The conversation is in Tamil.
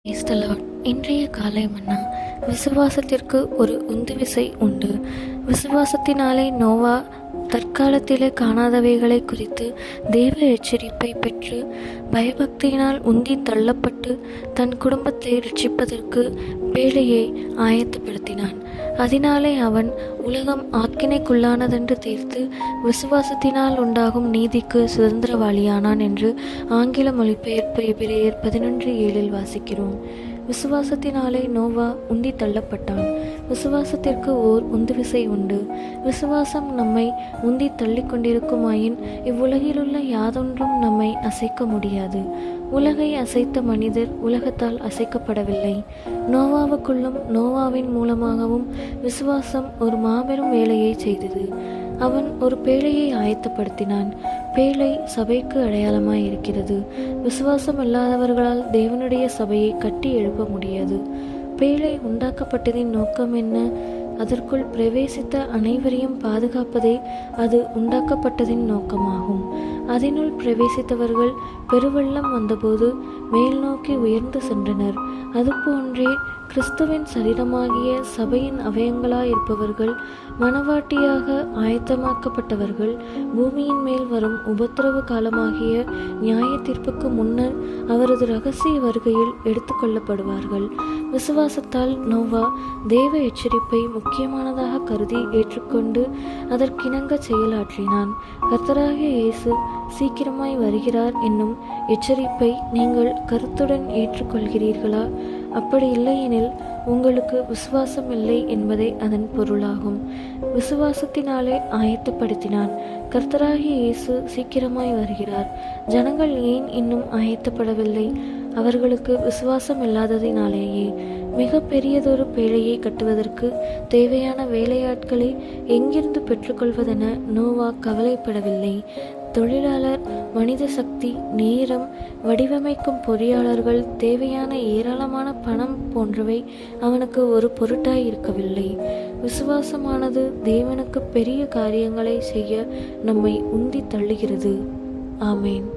Praise the Lord. இன்றைய காலை மன்னா, விசுவாசத்திற்கு ஒரு உந்துவிசை உண்டு. விசுவாசத்தினாலே நோவா தற்காலத்திலே காணாதவைகளை குறித்து தேவ எச்சரிப்பை பெற்று பயபக்தியினால் உந்தி தள்ளப்பட்டு தன் குடும்பத்தை ரட்சிப்பதற்கு பேழையை ஆயத்தப்படுத்தினான். அதனாலே அவன் உலகம் ஆக்கினைக்குள்ளானதென்று தீர்த்து விசுவாசத்தினால் உண்டாகும் நீதிக்கு சுதந்திரவாளியானான் என்று ஆங்கில மொழிபெயர்ப்பு எபிரேயர் 11:7 வாசிக்கிறோம். விசுவாசத்தினாலே நோவா உந்தி தள்ளப்பட்டான். விசுவாசத்திற்கு ஓர் உந்துவிசை உண்டு. விசுவாசம் நம்மை உந்தி தள்ளி கொண்டிருக்குமாயின் இவ்வுலகிலுள்ள யாதொன்றும் நம்மை அசைக்க முடியாது. உலகை அசைத்த மனிதர் உலகத்தால் அசைக்கப்படவில்லை. நோவாவுக்குள்ளும் நோவாவின் மூலமாகவும் விசுவாசம் ஒரு மாபெரும் வேலையை செய்தது. அவன் ஒரு பேழையை ஆயத்தப்படுத்தினான். பேழை சபைக்கு அடையாளமாய் இருக்கிறது. விசுவாசம் இல்லாதவர்களால் தேவனுடைய சபையை கட்டி எழுப்ப முடியாது. பேழை உண்டாக்கப்பட்டதின் நோக்கம் என்ன? அதற்குள் பிரவேசித்த அனைவரையும் பாதுகாப்பதே அது உண்டாக்கப்பட்டதின் நோக்கமாகும். அதனுள் பிரவேசித்தவர்கள் பெருவெள்ளம் வந்தபோது மேல் நோக்கி உயர்ந்து சென்றனர். அதுபோன்றே கிறிஸ்துவின் சரீரமாகிய சபையின் அவயங்களாயிருப்பவர்கள் மணவாட்டியாக ஆயத்தமாக்கப்பட்டவர்கள் பூமியின் மேல் வரும் உபத்திரவு காலமாகிய நியாய தீர்ப்புக்கு முன்னர் அவரது இரகசிய வருகையில் எடுத்துக்கொள்ளப்படுவார்கள். விசுவாசத்தால் நோவா தேவ எச்சரிப்பை முக்கியமானதாக கருதி ஏற்றுக்கொண்டு அதற்கிணங்க செயலாற்றினான். கர்த்தராகிய இயேசு சீக்கிரமாய் வருகிறார் என்னும் எச்சரிப்பை நீங்கள் கருத்துடன் ஏற்றுக்கொள்கிறீர்களா? அப்படி இல்லையெனில் உங்களுக்கு விசுவாசம் இல்லை என்பதே அதன் பொருளாகும். விசுவாசத்தினாலே ஆயத்தப்படுத்தினான். கர்த்தராகிய இயேசு சீக்கிரமாய் வருகிறார். ஜனங்கள் ஏன் இன்னும் ஆயத்தப்படவில்லை? அவர்களுக்கு விசுவாசம் இல்லாததினாலேயே. மிக பெரியதொரு பேழையை கட்டுவதற்கு தேவையான வேலையாட்களை எங்கிருந்து பெற்றுக்கொள்வதென நோவா கவலைப்படவில்லை. தொழிலாளர், மனித சக்தி, நேரம், வடிவமைக்கும் பொறியாளர்கள், தேவையான ஏராளமான பணம் போன்றவை அவனுக்கு ஒரு பொருட்டாய் இருக்கவில்லை. விசுவாசமானது தேவனுக்கு பெரிய காரியங்களை செய்ய நம்மை உந்தி தள்ளுகிறது. ஆமேன்.